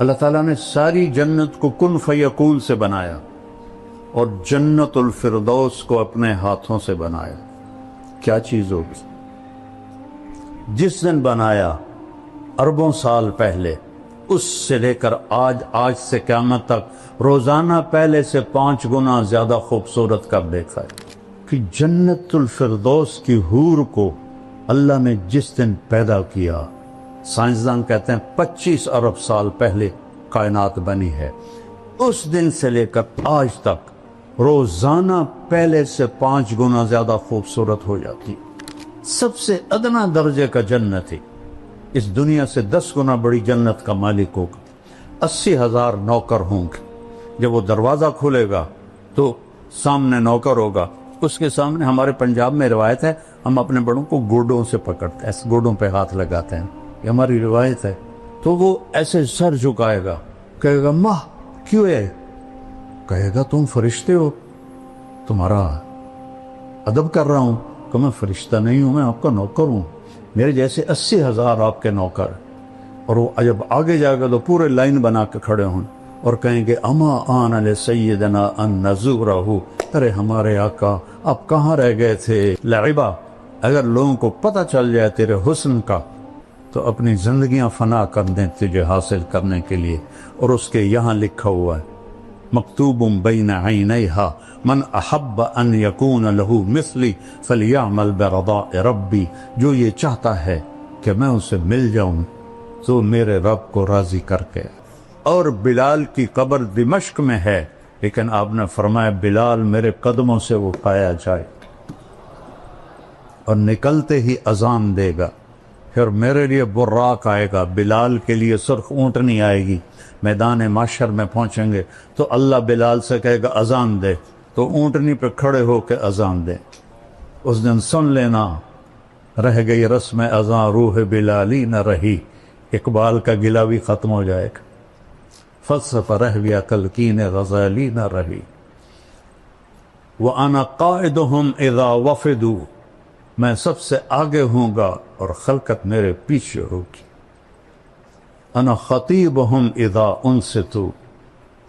اللہ تعالیٰ نے ساری جنت کو کن فیکون سے بنایا اور جنت الفردوس کو اپنے ہاتھوں سے بنایا. کیا چیز ہوگی؟ جس دن بنایا اربوں سال پہلے، اس سے لے کر آج سے قیامت تک روزانہ پہلے سے 5 گنا زیادہ خوبصورت کر دیکھا ہے کہ جنت الفردوس کی حور کو اللہ نے جس دن پیدا کیا، سائنسدان کہتے ہیں 25 ارب سال پہلے کائنات بنی ہے، اس دن سے لے کر آج تک روزانہ پہلے سے 5 گنا زیادہ خوبصورت ہو جاتی. سب سے ادنا درجے کا جنت ہے، اس دنیا سے 10 گنا بڑی جنت کا مالک ہوگا. 80,000 نوکر ہوں گے. جب وہ دروازہ کھلے گا تو سامنے نوکر ہوگا، اس کے سامنے ہمارے پنجاب میں روایت ہے ہم اپنے بڑوں کو گوڈوں سے پکڑتے ہیں، ایسے گوڈوں پہ ہاتھ لگاتے ہیں، یہ ہماری روایت ہے. تو وہ ایسے سر جھکائے گا، کہے گا ماں کیوں ہے؟ کہے گا تم فرشتے ہو، تمہارا ادب کر رہا ہوں. کہ میں فرشتہ نہیں ہوں، میں آپ کا نوکر ہوں، میرے جیسے 80,000 آپ کے نوکر. اور وہ جب آگے جائے گا تو پورے لائن بنا کے کھڑے ہوں اور کہیں گے اما آن لسیدنا ان نزورہ، ارے ہمارے آقا آپ کہاں رہ گئے تھے؟ لعبہ. اگر لوگوں کو پتہ چل جائے تیرے حسن کا تو اپنی زندگیاں فنا کر دیں تجھے حاصل کرنے کے لیے. اور اس کے یہاں لکھا ہوا ہے مکتوب بین عینیہا من احب ان یکون لہو مثلی فلیعمل برضاء ربی، جو یہ چاہتا ہے کہ میں اسے مل جاؤں تو میرے رب کو راضی کر کے. اور بلال کی قبر دمشق میں ہے، لیکن آپ نے فرمایا بلال میرے قدموں سے وہ پایا جائے. اور نکلتے ہی اذان دے گا، پھر میرے لیے براق آئے گا، بلال کے لیے سرخ اونٹنی آئے گی. میدان معشر میں پہنچیں گے تو اللہ بلال سے کہے گا اذان دے، تو اونٹنی پہ کھڑے ہو کے اذان دے. اس دن سن لینا رہ گئی رسم اذان روح بلالی نہ رہی، اقبال کا گلہ بھی ختم ہو جائے گا. فلسفہ رہ گیا کلکین غزالی نہ رہی. وَأَنَا قَائِدُهُمْ إِذَا وَفِدُوا، میں سب سے آگے ہوں گا اور خلقت میرے پیچھے ہوگی. انا خطیبہم اذا انصتوا،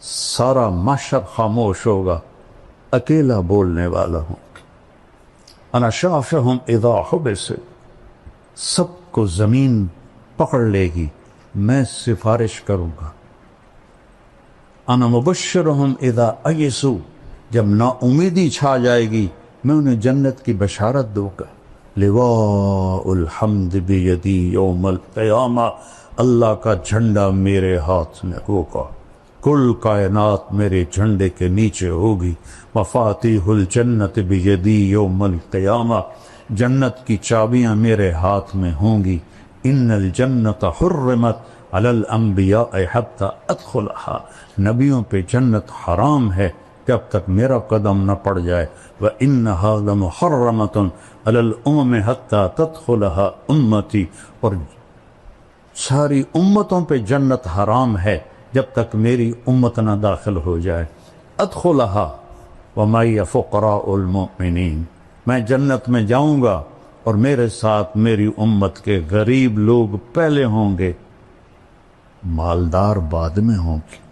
سارا معاشر خاموش ہوگا، اکیلا بولنے والا ہوں. انا شافہم اذا حبسوا، سب کو زمین پکڑ لے گی، میں سفارش کروں گا. انا مبشرہم اذا ایسوا، جب نا امیدی چھا جائے گی میں انہیں جنت کی بشارت دوں گا. لواء الحمد بیدی یوم القیامہ، اللہ کا جھنڈا میرے ہاتھ میں ہوگا، کل کائنات میرے جھنڈے کے نیچے ہوگی. مفاتیح الجنت بیدی یوم القیامہ، جنت کی چابیاں میرے ہاتھ میں ہوں گی. ان الجنت حرمت علی الانبیاء حتی ادخلہا، نبیوں پہ جنت حرام ہے جب تک میرا قدم نہ پڑ جائے. وَإِنَّهَا لَمُحَرَّمَةٌ عَلَى الْأُمَمِ حَتَّى تَدْخُلَهَا أُمَّتِي، اور ساری امتوں پہ جنت حرام ہے جب تک میری امت نہ داخل ہو جائے. ادخلها وَمَعِيَ فُقَرَاءُ الْمُؤْمِنِينَ، میں جنت میں جاؤں گا اور میرے ساتھ میری امت کے غریب لوگ پہلے ہوں گے، مالدار بعد میں ہوں گے.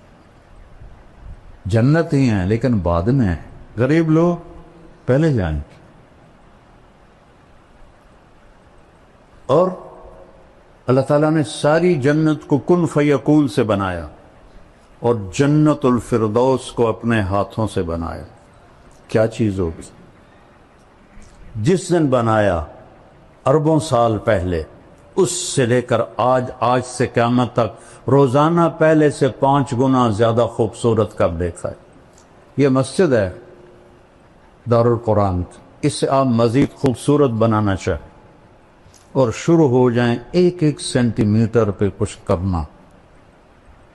جنت ہی ہیں لیکن بعد میں ہیں، غریب لوگ پہلے جائیں گے. اور اللہ تعالیٰ نے ساری جنت کو کن فیکون سے بنایا اور جنت الفردوس کو اپنے ہاتھوں سے بنایا. کیا چیز ہوگی؟ جس دن بنایا اربوں سال پہلے، اس سے لے کر آج سے قیامت تک روزانہ پہلے سے 5 گنا زیادہ خوبصورت کر دیکھا ہے. یہ مسجد ہے دارالقرآن، اس سے آپ مزید خوبصورت بنانا چاہیں اور شروع ہو جائیں 1 سینٹی میٹر پہ کچھ کرنا.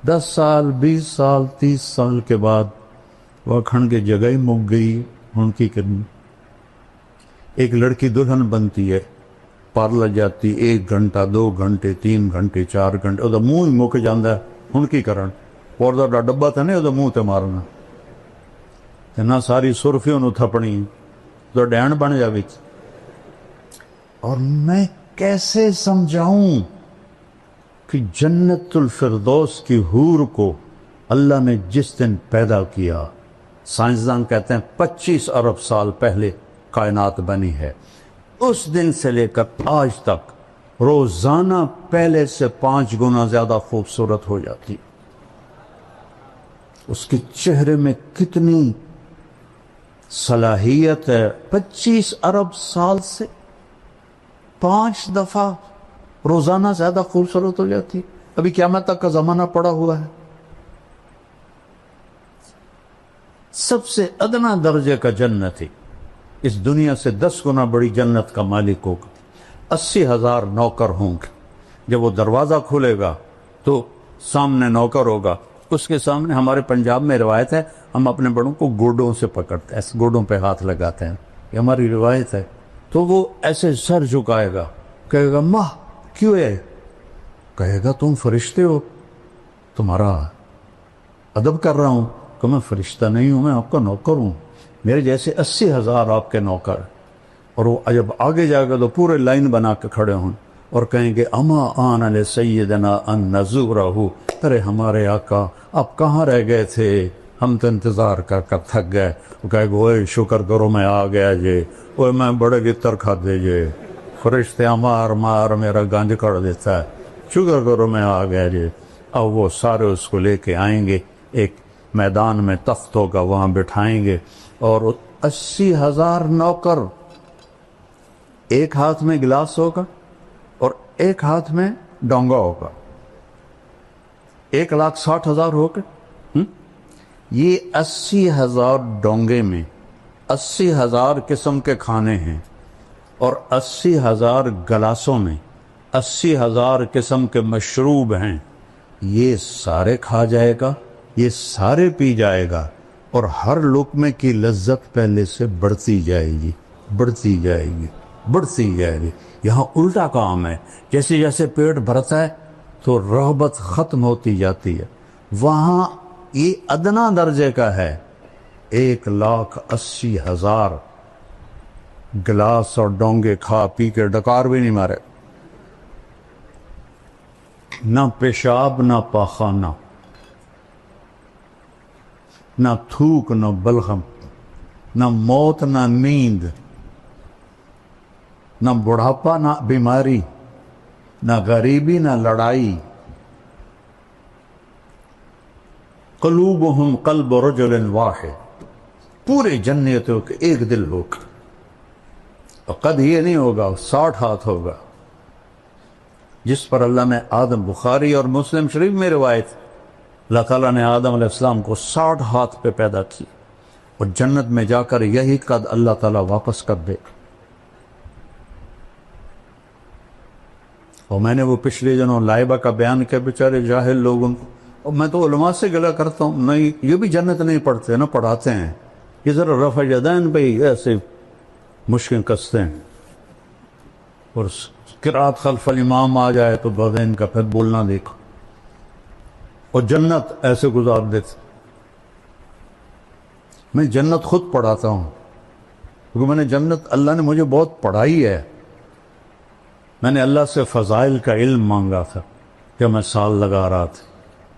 10 سال 20 سال 30 سال کے بعد وہ کھنڈ کی جگہ ہی مک گئی. ان کی کرنی ایک لڑکی دلہن بنتی ہے، پارلر جاتی 1 گھنٹہ 2 گھنٹے 3 گھنٹے 4 گھنٹے، وہ منہ ہی مک جاندہ ہے. ان کی کرن اور دا ڈبا تھا نہیں وہ منہ تے مارنا نہ ساری سرفی انہوں تھپنی تو ڈین بن جاوی. اور میں کیسے سمجھاؤں کہ جنت الفردوس کی حور کو اللہ نے جس دن پیدا کیا، سائنسدان کہتے ہیں 25 ارب سال پہلے کائنات بنی ہے، اس دن سے لے کر آج تک روزانہ پہلے سے 5 گنا زیادہ خوبصورت ہو جاتی۔ اس کے چہرے میں کتنی صلاحیت ہے، 25 ارب سال سے 5 دفعہ روزانہ زیادہ خوبصورت ہو جاتی۔ ابھی قیامت تک کا زمانہ پڑا ہوا ہے۔ سب سے ادنا درجے کا جنت ہے، اس دنیا سے 10 گنا بڑی جنت کا مالک ہوگا، 80,000 نوکر ہوں گے۔ جب وہ دروازہ کھولے گا تو سامنے نوکر ہوگا، اس کے سامنے ہمارے پنجاب میں روایت ہے، ہم اپنے بڑوں کو گوڈوں سے پکڑتے ہیں، ایسے گوڈوں پہ ہاتھ لگاتے ہیں، یہ ہماری روایت ہے۔ تو وہ ایسے سر جھکائے گا، کہے گا ماں کیوں ہے؟ کہے گا تم فرشتے ہو، تمہارا ادب کر رہا ہوں۔ کہ میں فرشتہ نہیں ہوں، میں آپ کا نوکر ہوں، میرے جیسے 80,000 آپ کے نوکر۔ اور وہ جب آگے جائے گا تو پورے لائن بنا کے کھڑے ہوں اور کہیں گے اما آن علی سیدنا ان نزورہ، ارے ہمارے آقا آپ کہاں رہ گئے تھے، ہم تو انتظار کر کر تھک گئے۔ وہ کہے گا اوے شکر کرو میں آ گیا جی، اوے میں بڑے گتر کھا دے جی، فرشتے مار مار میرا گنج کر دیتا ہے، شکر کرو میں آ گیا جی۔ اب وہ سارے اس کو لے کے آئیں گے، ایک میدان میں تخت ہوگا، وہاں بٹھائیں گے، اور 80,000 نوکر، ایک ہاتھ میں گلاس ہوگا اور ایک ہاتھ میں ڈونگا ہوگا، 1,60,000 ہو گئے۔ یہ 80,000 ڈونگے میں 80,000 قسم کے کھانے ہیں، اور 80,000 گلاسوں میں 80,000 قسم کے مشروب ہیں۔ یہ سارے کھا جائے گا، یہ سارے پی جائے گا، اور ہر لقمے کی لذت پہلے سے بڑھتی جائے گی، بڑھتی جائے گی، بڑھتی جائے گی۔ یہاں الٹا کام ہے، جیسے جیسے پیٹ بھرتا ہے تو رغبت ختم ہوتی جاتی ہے۔ وہاں یہ ادنا درجے کا ہے، 1,80,000 گلاس اور ڈونگے کھا پی کے ڈکار بھی نہیں مارے، نہ پیشاب نہ پاخانہ، نہ تھوک نہ بلغم، نہ موت نہ نیند، نہ بڑھاپا نہ بیماری، نہ غریبی نہ لڑائی۔ قلوبہم قلب رجل واحد، پورے جنتوں کے ایک دل ہوگا۔ اور قد یہ نہیں ہوگا، 60 ہاتھ ہوگا، جس پر اللہ نے آدم، بخاری اور مسلم شریف میں روایت، اللہ تعالیٰ نے آدم علیہ السلام کو 60 ہاتھ پہ پیدا کی، اور جنت میں جا کر یہی قد اللہ تعالیٰ واپس کر دے۔ اور میں نے وہ پچھلے دنوں لائبہ کا بیان کیا، بیچارے جاہل لوگوں کو، اور میں تو علماء سے گلہ کرتا ہوں، نہیں یہ بھی جنت نہیں پڑھتے نہ پڑھاتے ہیں، یہ ذرا رفع یدین پہ ایسے مشکل کستے ہیں، اور قرات خلف الامام آ جائے تو بدین کا پھر بولنا دیکھو، اور جنت ایسے گزار دیتے۔ میں جنت خود پڑھاتا ہوں، کیونکہ میں نے جنت، اللہ نے مجھے بہت پڑھائی ہے۔ میں نے اللہ سے فضائل کا علم مانگا تھا کہ میں سال لگا رہا تھا،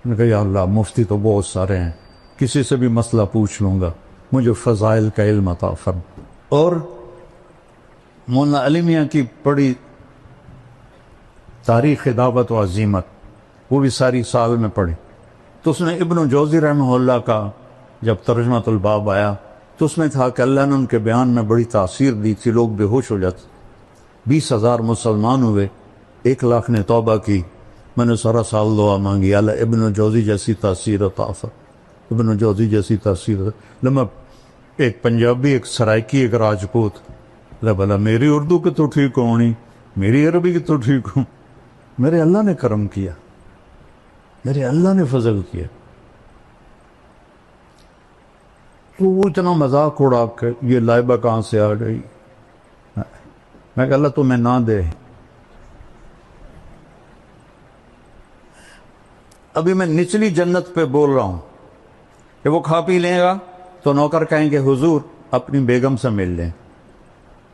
میں نے کہا یا اللہ مفتی تو بہت سارے ہیں، کسی سے بھی مسئلہ پوچھ لوں گا، مجھے فضائل کا علم عطا فرما۔ اور مولانا علی میاں کی بڑی تاریخ دعوت و عظیمت، وہ بھی ساری سال میں پڑھی، تو اس نے ابن جوزی رحمہ اللہ کا جب ترجمۃ الباب آیا تو اس میں تھا کہ اللہ نے ان کے بیان میں بڑی تاثیر دی تھی، لوگ بے ہوش ہو جاتے، 20,000 مسلمان ہوئے، 1,00,000 نے توبہ کی۔ میں نے سارا سال دعا مانگی، اللہ ابن جوزی جیسی تاثیر عطا فرما، ابن جوزی جیسی تاثیر۔ لما ایک پنجابی، ایک سرائکی، ایک راجپوت، اللہ بلا میری اردو کی تو ٹھیک ہونی، میری عربی کی تو ٹھیک ہوں، میرے اللہ نے کرم کیا، میرے اللہ نے فضل کیا۔ تو وہ اتنا مذاق اڑا کہ یہ لائبہ کہاں سے آ گئی، میں کہ اللہ تمہیں نہ دے۔ ابھی میں نچلی جنت پہ بول رہا ہوں کہ وہ کھا پی لے گا تو نوکر کہیں گے حضور اپنی بیگم سے مل لیں،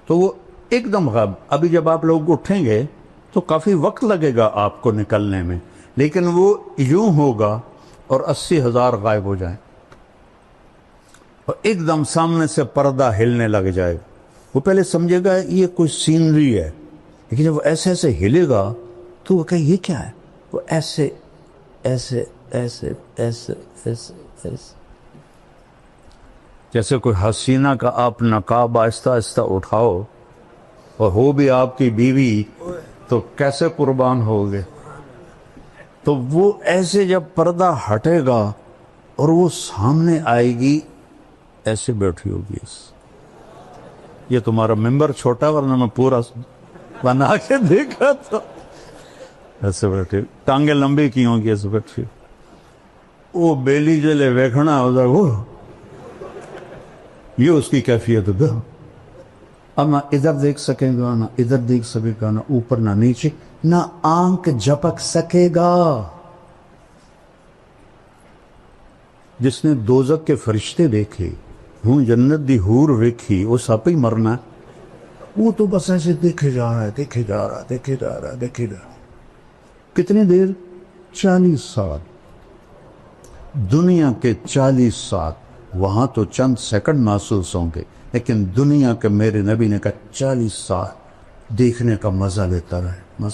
تو وہ ایک دم غائب۔ ابھی جب آپ لوگ اٹھیں گے تو کافی وقت لگے گا آپ کو نکلنے میں، لیکن وہ یوں ہوگا اور 80,000 غائب ہو جائیں اور ایک دم سامنے سے پردہ ہلنے لگ جائے گا. وہ پہلے سمجھے گا یہ کوئی سینری ہے، لیکن جب وہ ایسے ایسے ہلے گا تو وہ کہے یہ کیا ہے؟ وہ ایسے ایسے ایسے ایسے ایسے ایسے، جیسے کوئی حسینہ کا آپ نقاب آہستہ آہستہ اٹھاؤ اور ہو بھی آپ کی بیوی تو کیسے قربان ہوگے. تو وہ ایسے جب پردہ ہٹے گا اور وہ سامنے آئے گی، ایسے بیٹھی ہوگی. یہ تمہارا ممبر چھوٹا ورنہ میں پورا بنا کے دیکھا تھا. ایسے بیٹھے، ٹانگیں لمبی کی ہوں گی، ایسے بیٹھی. وہ بیلی جلے ویکھنا ادھر، وہ یہ اس کی کیفیت ہے. اب نہ ادھر دیکھ سکے گا، نہ ادھر دیکھ سکے گا، نہ اوپر نہ نیچے، نہ آنکھ جھپک سکے گا. جس نے دوزخ کے فرشتے دیکھے، ہوں جنت دی حور ویکھی، وہ سپ ہی مرنا ہے. وہ تو بس ایسے دیکھے جا رہا ہے، دیکھے جا رہا ہے، دیکھے جا رہا ہے، دیکھے جا رہا ہے. کتنی دیر؟ 40 سال. دنیا کے 40 سال. وہاں تو چند سیکنڈ محسوس ہوں گے، لیکن دنیا کے میرے نبی نے کہا 40 سال دیکھنے کا مزہ لیتا رہے.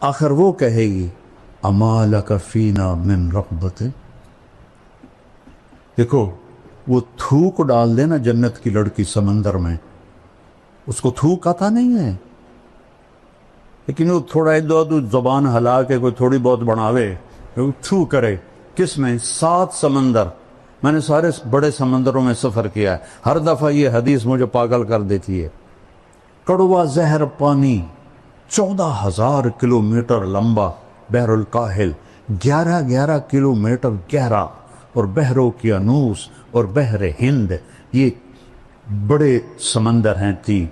آخر وہ کہے گی اما لک فینا من رغبت. دیکھو وہ تھوک ڈال دے نا جنت کی لڑکی سمندر میں، اس کو تھوک آتا نہیں ہے، لیکن وہ تھوڑا ادھر زبان ہلا کے کوئی تھوڑی بہت بناوے، تھو کرے. کس میں؟ 7 سمندر. میں نے سارے بڑے سمندروں میں سفر کیا ہے. ہر دفعہ یہ حدیث مجھے پاگل کر دیتی ہے. کڑوا زہر پانی 14,000 کلومیٹر لمبا بحر الکاہل، 11 کلومیٹر گہرا، اور بحر اوقیانوس اور بحر ہند، یہ بڑے سمندر ہیں 3.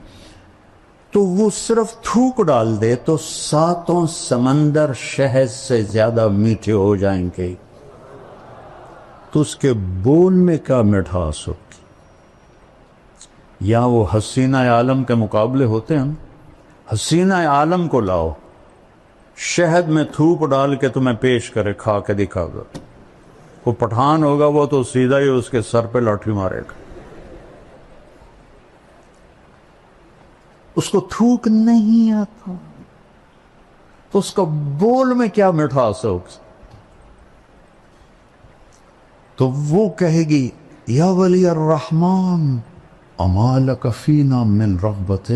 تو وہ صرف تھوک ڈال دے تو 7 سمندر شہد سے زیادہ میٹھے ہو جائیں گے. تو اس کے بول میں کیا مٹھاس ہوگی. یا وہ حسینہ عالم کے مقابلے ہوتے ہیں. حسینہ عالم کو لاؤ، شہد میں تھوک ڈال کے تمہیں پیش کرے، کھا کے دکھا گا. وہ پٹھان ہوگا وہ تو سیدھا ہی اس کے سر پہ لاٹھی مارے گا. اس کو تھوک نہیں آتا تو اس کا بول میں کیا مٹھاس ہوگی. تو وہ کہے گی یا ولی الرحمن اما لک فینا من رغبت.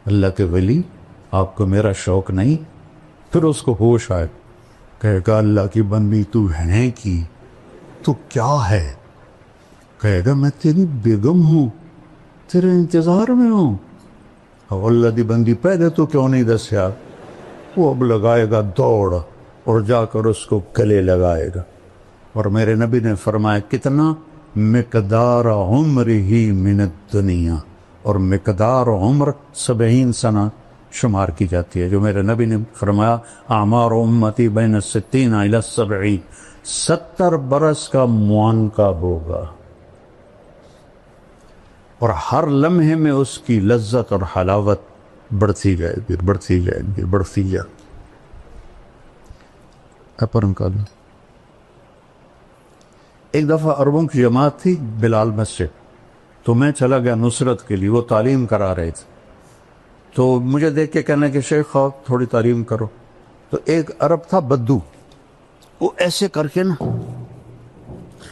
اللہ کے ولی، آپ کو میرا شوق نہیں؟ پھر اس کو ہوش آئے، کہے گا اللہ کی بندی تو ہے کی، تو کیا ہے؟ کہے گا میں تیری بیگم ہوں، تیرے انتظار میں ہوں. اللہ دی بندی پہلے تو کیوں نہیں دسیا؟ وہ اب لگائے گا دوڑ اور جا کر اس کو گلے لگائے گا. اور میرے نبی نے فرمایا کتنا؟ مقدار عمر ہی من الدنیا. اور مقدار عمر 70 سنہ شمار کی جاتی ہے، جو میرے نبی نے فرمایا اعمار امتی بین 60 الی 70. 70 برس کا معانقہ ہوگا، اور ہر لمحے میں اس کی لذت اور حلاوت بڑھتی جائے گی، بڑھتی جائے گی، بڑھتی جائے گی. اپرم کا ایک دفعہ عربوں کی جماعت تھی بلال مسجد، تو میں چلا گیا نصرت کے لیے. وہ تعلیم کرا رہے تھے، تو مجھے دیکھ کے کہنے کہ شیخ آپ تھوڑی تعلیم کرو. تو ایک عرب تھا بدو، وہ ایسے کر کے نا،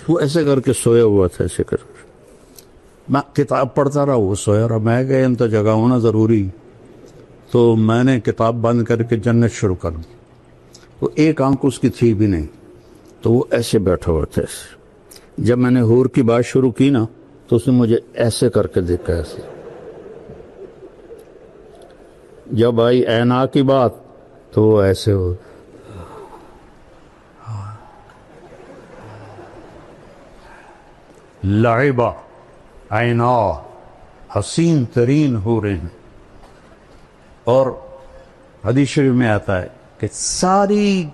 وہ ایسے کر کے سویا ہوا تھا، ایسے کر کے. میں کتاب پڑھتا رہا، وہ سویا رہا. میں کہ ان تو جگہ ہونا ضروری، تو میں نے کتاب بند کر کے جنت شروع کر دی. تو ایک آنکھ اس کی تھی بھی نہیں، تو وہ ایسے بیٹھا ہوا تھا. جب میں نے حور کی بات شروع کی نا، تو اس نے مجھے ایسے کر کے دیکھا، ایسے. جب آئی اینا کی بات تو وہ ایسے ہو. لعبہ عینا، حسین ترین حوریں ہیں. اور حدیث شریف میں آتا ہے کہ ساری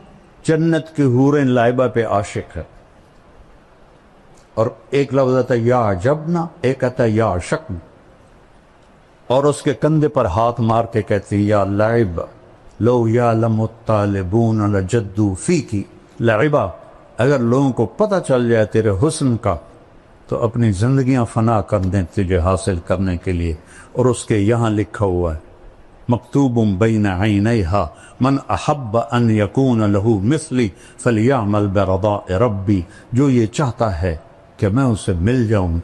جنت کی حوریں لعبہ پہ عاشق ہے. اور ایک لفظ آتا ہے یا عجبنا، ایک آتا ہے یا عشقنا. اور اس کے کندھے پر ہاتھ مار کے کہتی یا لعب. لو یعلم الطالبون لجدوا فیکی لعبا، اگر لوگوں کو پتہ چل جائے تیرے حسن کا تو اپنی زندگیاں فنا کر دیں تجھے حاصل کرنے کے لیے. اور اس کے یہاں لکھا ہوا ہے مکتوب بین عینیہا من احب ان یکون لہو مثلی فلیعمل برضاء ربی، جو یہ چاہتا ہے کہ میں اسے مل جاؤں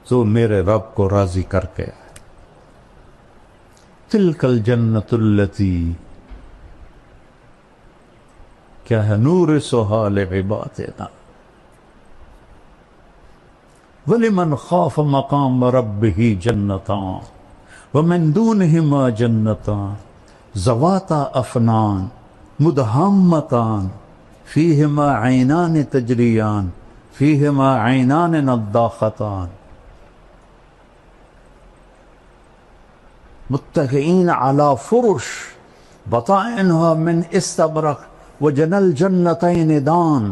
تو میرے رب کو راضی کر کے. تلک الجنت التی، کیا ہے، نورثھا لعبادنا وَلِمَنْ خَافَ مَقَامَ رَبِّهِ جَنَّتَانِ وَمِن دُونِهِمَا جَنَّتَانِ ذَوَاتَا أَفْنَانٍ مُدْهَامَّتَانِ فِيهِمَا عَيْنَانِ تَجْرِيَانِ فِيهِمَا عَيْنَانِ نَضَّاخَتَانِ مُتَّكِئِينَ عَلَى فُرُشٍ بَطَائِنُهَا مِنْ إِسْتَبْرَقٍ وَجَنَى الْجَنَّتَيْنِ دَانٍ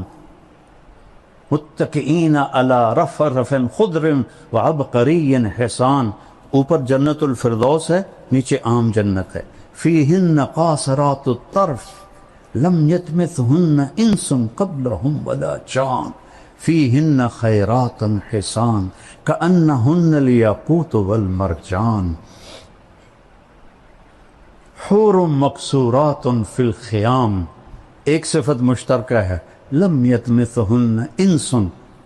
متکئین علی رفرف خضر وعبقری حسان. اوپر جنت الفردوس ہے، نیچے عام جنت ہے. فیہن قاصرات الطرف لم یطمثہن انس قبلہم ولا جان فیہن خیرات حسان کأنہن الیاقوت والمرجان. حور مقصورات فی الخیام، ایک صفت مشترکہ ہے، لم یطمثہن انس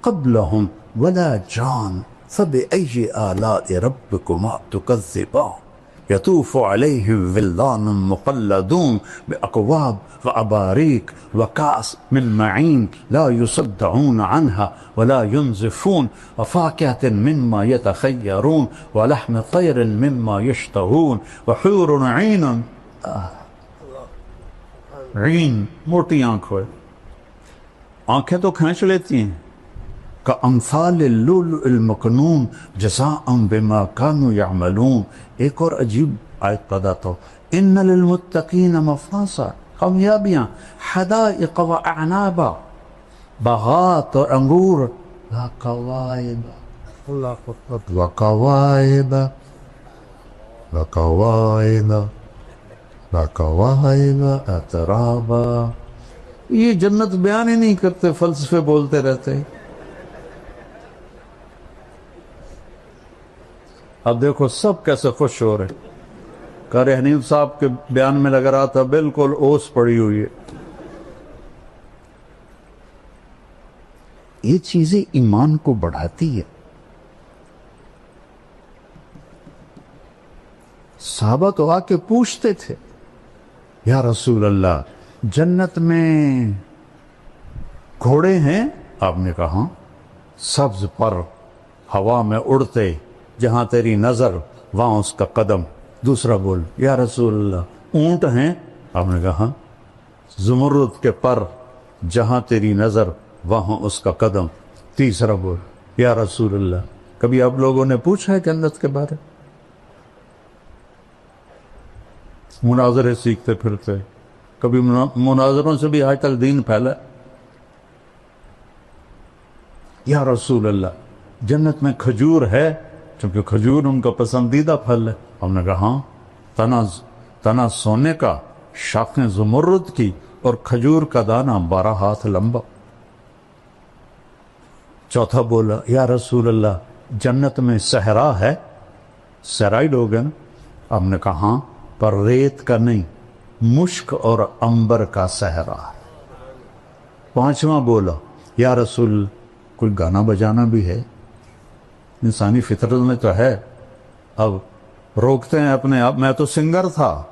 قبلہم ولا جان فبأی آلاء ربکما تکذبان. یطوف علیہم ولدان مخلدون بأکواب واباریک وکأس من معین لا یصدعون عنہا ولا ینزفون وفاکہۃ مما یتخیرون ولحم طیر مما یشتہون وحور عین، عین موٹی آنکھ ہوئے، آنکھیں تو کھینچ لیتی ہیں. کامثال اللؤلؤ المکنون جزاء بما كانوا يعملون. ایک اور عجیب آیت پیدا تو ان للمتقین مفازا، کامیابیاں، حدائق و اعنابا، باغات اور انگور، وکواعب اترابا. یہ جنت بیان ہی نہیں کرتے، فلسفے بولتے رہتے. اب دیکھو سب کیسے خوش ہو رہے. قاری حنیف صاحب کے بیان میں لگ رہا تھا بالکل اوس پڑی ہوئی ہے. یہ چیزیں ایمان کو بڑھاتی ہے. صحابہ تو آ کے پوچھتے تھے یا رسول اللہ جنت میں گھوڑے ہیں؟ آپ نے کہا سبز پر ہوا میں اڑتے، جہاں تیری نظر وہاں اس کا قدم. دوسرا بول یا رسول اللہ اونٹ ہیں؟ آپ نے کہا زمرد کے پر، جہاں تیری نظر وہاں اس کا قدم. تیسرا بول یا رسول اللہ کبھی آپ لوگوں نے پوچھا ہے جنت کے بارے؟ مناظرے سیکھتے پھرتے، کبھی مناظروں سے بھی آج تک دین پھیلا. یا رسول اللہ جنت میں کھجور ہے؟ چونکہ کھجور ان کا پسندیدہ پھل ہے. ہم نے کہا ہاں، تنا سونے کا، شاخیں زمرد کی، اور کھجور کا دانہ 12 ہاتھ لمبا. چوتھا بولا یا رسول اللہ جنت میں صحرا ہے؟ صحرائی لوگ ہیں. ہم نے کہا ہاں، پر ریت کا نہیں، مشک اور عنبر کا صحرا ہے. پانچواں بولا یا رسول کوئی گانا بجانا بھی ہے؟ انسانی فطرت میں تو ہے. اب روکتے ہیں اپنے آپ. میں تو سنگر تھا،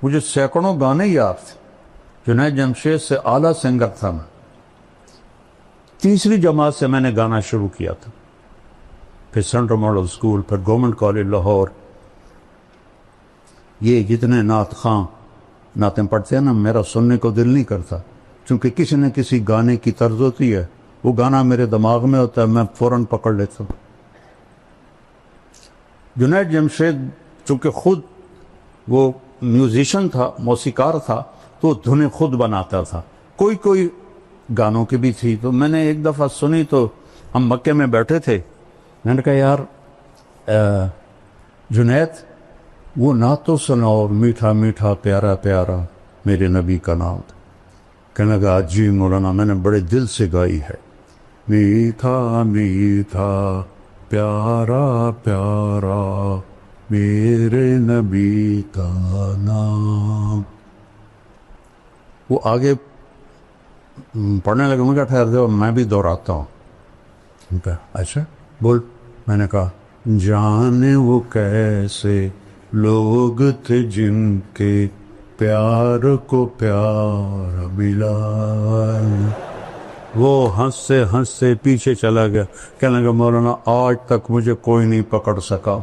مجھے سینکڑوں گانے یاد تھے. جنید جمشید سے اعلیٰ سنگر تھا میں. تیسری جماعت سے میں نے گانا شروع کیا تھا، پھر سینٹرل ماڈل اسکول، پھر گورنمنٹ کالج لاہور. یہ جتنے نعت خواں نعتیں پڑھتے ہیں نا، میرا سننے کو دل نہیں کرتا، چونکہ کسی نہ کسی گانے کی طرز ہوتی ہے. وہ گانا میرے دماغ میں ہوتا ہے، میں فوراً پکڑ لیتا ہوں. جنید جمشید چونکہ خود وہ میوزیشن تھا، موسیقار تھا، تو دھنیں خود بناتا تھا. کوئی گانوں کی بھی تھی. تو میں نے ایک دفعہ سنی تو ہم مکے میں بیٹھے تھے. میں نے کہا یار جنید وہ نعتوں سناؤ، میٹھا میٹھا پیارا پیارا میرے نبی کا نام تھا. کہنے لگا جی مولانا میں نے بڑے دل سے گائی ہے. میٹھا میٹھا پیارا پیارا میرے نبی کا نام. وہ آگے پڑھنے لگے. میں کہا ٹھہر دو میں بھی دہراتا ہوں. اچھا بول. میں نے کہا جانے وہ کیسے لوگ تھے جن کے پیار کو پیار ملا. وہ ہنستے ہنستے پیچھے چلا گیا. کہنے لگا مولانا آج تک مجھے کوئی نہیں پکڑ سکا.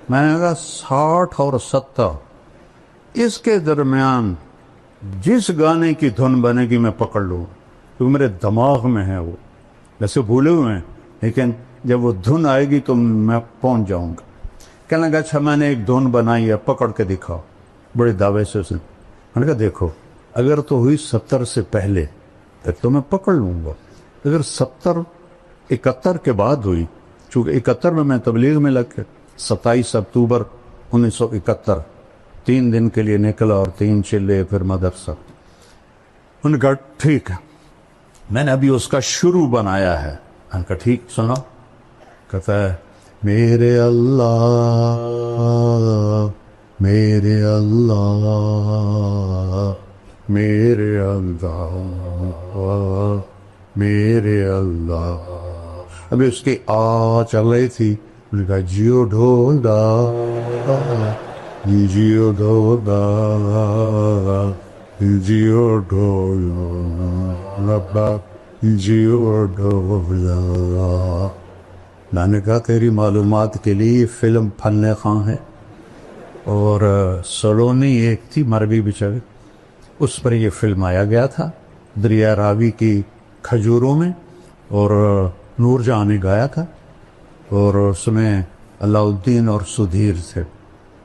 میں نے کہا 60 اور 70 اس کے درمیان جس گانے کی دھن بنے گی میں پکڑ لوں, کیونکہ میرے دماغ میں ہے وہ, ویسے بھولے ہوئے ہیں لیکن جب وہ دھن آئے گی تو میں پہنچ جاؤں گا. کہنے لگا اچھا میں نے ایک دھن بنائی ہے پکڑ کے دکھاؤ. بڑے دعوے سے اس نے. میں نے کہا دیکھو اگر تو ہوئی 70 سے پہلے تک تو میں پکڑ لوں گا, اگر 70 71 کے بعد ہوئی, چونکہ 71 میں تبلیغ میں لگ کے 27 اکتوبر 1971 3 دن کے لیے نکلا اور 3 چلے پھر مدرسہ. انہوں نے کہا ٹھیک ہے میں نے ابھی اس کا شروع بنایا ہے. میں نے کہا ٹھیک سنا. کہتا ہے میرے اللہ میرے اللہ میرے اللہ میرے اللہ. ابھی اس کی چل رہی تھی. انہوں نے کہا جیو ڈھولدا جیو ڈھولدا جیو ڈھولدا جیو ڈھولدا. میں نے کہا تیری معلومات کے لیے فلم فن خاں ہے, اور سلونی ایک تھی مروی بیچارے, اس پر یہ فلم آیا گیا تھا دریا راوی کی کھجوروں میں, اور نور جہاں نے گایا تھا, اور اس میں علاء الدین اور سدھیر تھے.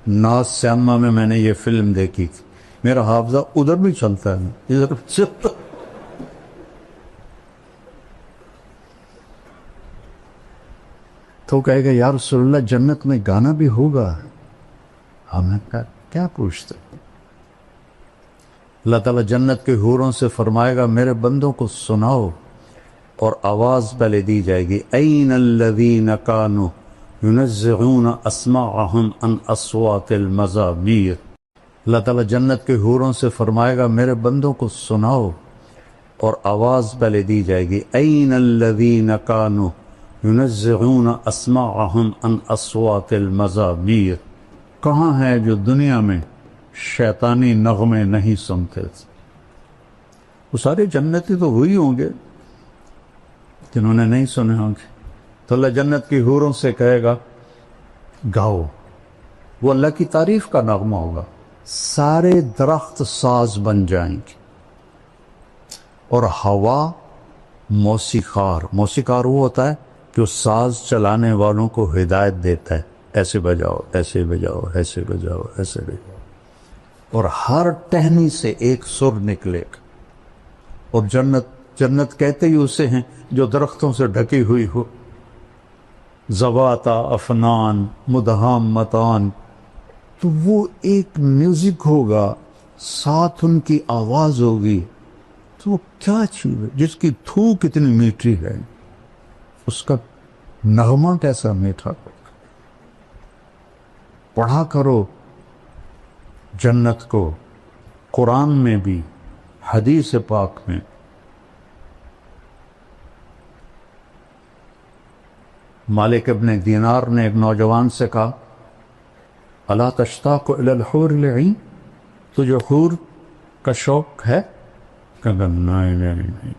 ناز سیما میں نے یہ فلم دیکھی تھی. میرا حافظہ ادھر بھی چلتا ہے, ادھر چلتا. تو کہے گا یا رسول اللہ جنت میں گانا بھی ہوگا. ہمیں کہا کیا پوچھتے. اللہ تعالیٰ جنت کے حوروں سے فرمائے گا میرے بندوں کو سناؤ, اور آواز پہلے دی جائے گی این الذین کانوا ینزعون اسماعهم عن اصوات المزامیر. اللہ تعالیٰ جنت کے حوروں سے فرمائے گا میرے بندوں کو سناؤ, اور آواز پہلے دی جائے گی این الذین کانوا ینزعون اسماعهم عن اصوات المزامیر. کہاں ہے جو دنیا میں شیطانی نغمے نہیں سنتے تھے. وہ سارے جنتی تو وہی ہوں گے جنہوں نے نہیں سنے ہوں گے. تو اللہ جنت کی حوروں سے کہے گا گاؤ. وہ اللہ کی تعریف کا نغمہ ہوگا. سارے درخت ساز بن جائیں گے, اور ہوا موسیقار. موسیقار وہ ہوتا ہے جو ساز چلانے والوں کو ہدایت دیتا ہے, ایسے بجاؤ ایسے بجاؤ ایسے بجاؤ ایسے بجاؤ, اور ہر ٹہنی سے ایک سر نکلے گا. اور جنت کہتے ہی اسے ہیں جو درختوں سے ڈھکی ہوئی ہو. زواتا افنان مدہامتان. تو وہ ایک میوزک ہوگا, ساتھ ان کی آواز ہوگی. تو وہ کیا چیز ہے جس کی تھوک اتنی میٹھی ہے, اس کا نغمہ کیسا میٹھا. پڑھا کرو جنت کو, قرآن میں بھی حدیث پاک میں. مالک ابن دینار نے ایک نوجوان سے کہا الا تشتاق الی الحور العین, تجھے حور کا شوق ہے؟ کہا نہیں.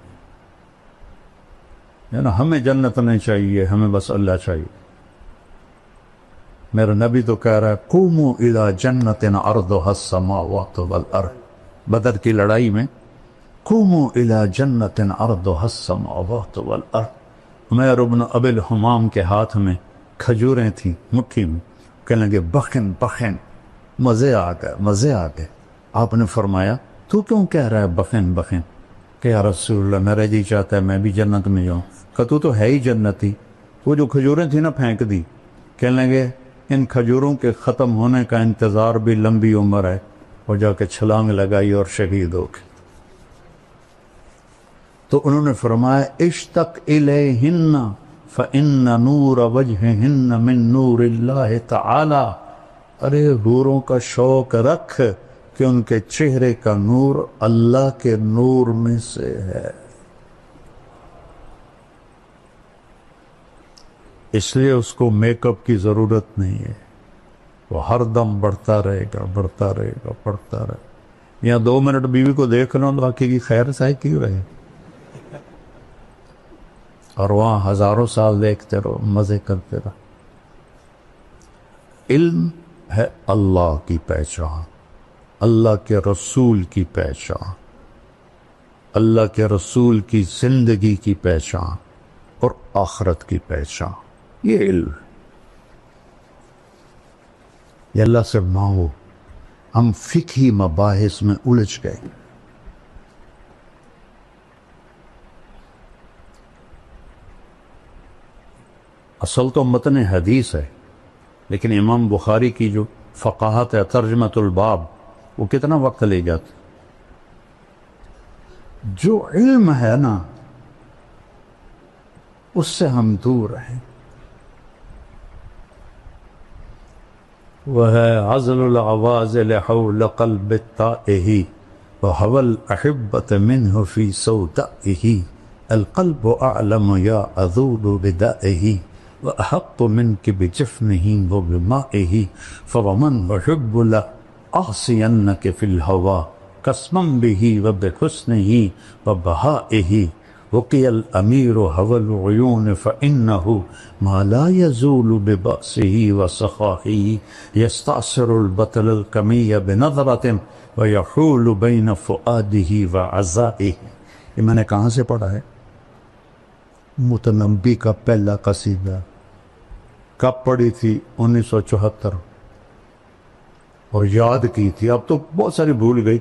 ہمیں جنت نہیں چاہیے, ہمیں بس اللہ چاہیے. میرا نبی تو کہہ رہا ہے قوموا الی جنت عرضها السماوات والارض. بدر کی لڑائی میں قوموا الی جنت عرضها السماوات والارض. عمیر بن ابی الحمام کے ہاتھ میں کھجوریں تھیں مٹھی میں. کہنے لگے بخن بخن, مزے آ گئے مزے آ گئے. آپ نے فرمایا تو کیوں کہہ رہا ہے بخن بخن؟ کہ یا رسول اللہ میرا جی چاہتا ہے میں بھی جنت میں جاؤں. کہ تو ہے ہی جنتی. وہ جو کھجوریں تھیں نا پھینک دی. کہنے لگے ان کھجوروں کے ختم ہونے کا انتظار بھی لمبی عمر ہے, اور جا کے چھلانگ لگائی اور شہید ہو گئے۔ تو انہوں نے فرمایا اشتق الیہن فإن نور وجہہن من نور اللہ تعالی، ارے حوروں کا شوق رکھ کہ ان کے چہرے کا نور اللہ کے نور میں سے ہے، اس لیے اس کو میک اپ کی ضرورت نہیں ہے، وہ ہر دم بڑھتا رہے گا بڑھتا رہے گا بڑھتا رہے گا۔ یہاں 2 منٹ بیوی کو دیکھ لو باقی کی خیر سائے کیوں رہے، اور وہاں ہزاروں سال دیکھتے رہو مزے کرتے رہو۔ علم ہے اللہ کی پہچان، اللہ کے رسول کی پہچان، اللہ کے رسول کی زندگی کی پہچان اور آخرت کی پہچان، یہ علم ہے۔ یہ اللہ سے مانگو۔ ہم فقہی مباحث میں الجھ گئے، اصل تو متن حدیث ہے، لیکن امام بخاری کی جو فقاہت ہے ترجمۃ الباب، وہ کتنا وقت لے جاتا۔ جو علم ہے نا اس سے ہم دور ہیں، وہ ہے عزل العوازل حول قلب التائہ وهوى الأحبة منه في سودائه، القلب أعلم يا أذول بدائه وأحق منك بجفنه وبمائه، فومن أحب لأعصينك في الهوى قسما به وبحسنه وبهائه، وقي الأمير هوى العيون فإنه ما لا يزول ببأسه وسخائه، يستعصر البطل الكمي بنظرة ويحول بين فؤاده وعزائه۔ یہ میں نے کہاں سے پڑھا ہے؟ متنبی کا پہلا قصیدہ، کب پڑھی تھی؟ 1974، اور یاد کی تھی، اب تو بہت ساری بھول گئی،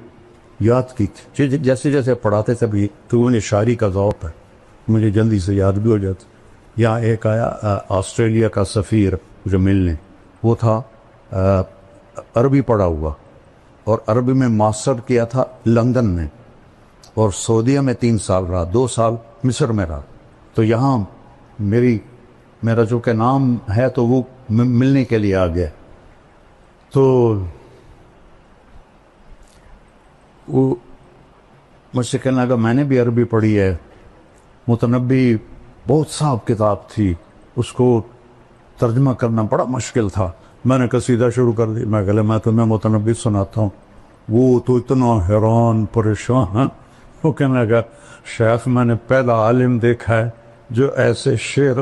یاد کی تھی جیسے جیسے پڑھاتے تھے بھی، تو مجھے شاعری کا ذوق ہے، مجھے جلدی سے یاد بھی ہو جاتا۔ یہاں ایک آیا آسٹریلیا کا سفیر جو ملنے، وہ تھا عربی پڑھا ہوا، اور عربی میں ماسٹر کیا تھا لندن میں، اور سعودیہ میں 3 سال رہا، 2 سال مصر میں رہا۔ تو یہاں میرا جو کہ نام ہے تو وہ ملنے کے لیے آ گیا، تو وہ مجھ سے کہنے لگا میں نے بھی عربی پڑھی ہے، متنبی بہت صاحب کتاب تھی، اس کو ترجمہ کرنا بڑا مشکل تھا۔ میں نے قصیدہ شروع کر دی، میں کہا میں تمہیں متنبی سناتا ہوں۔ وہ تو اتنا حیران پریشان، وہ کہنے لگا شیخ میں نے پہلا عالم دیکھا ہے جو ایسے شعر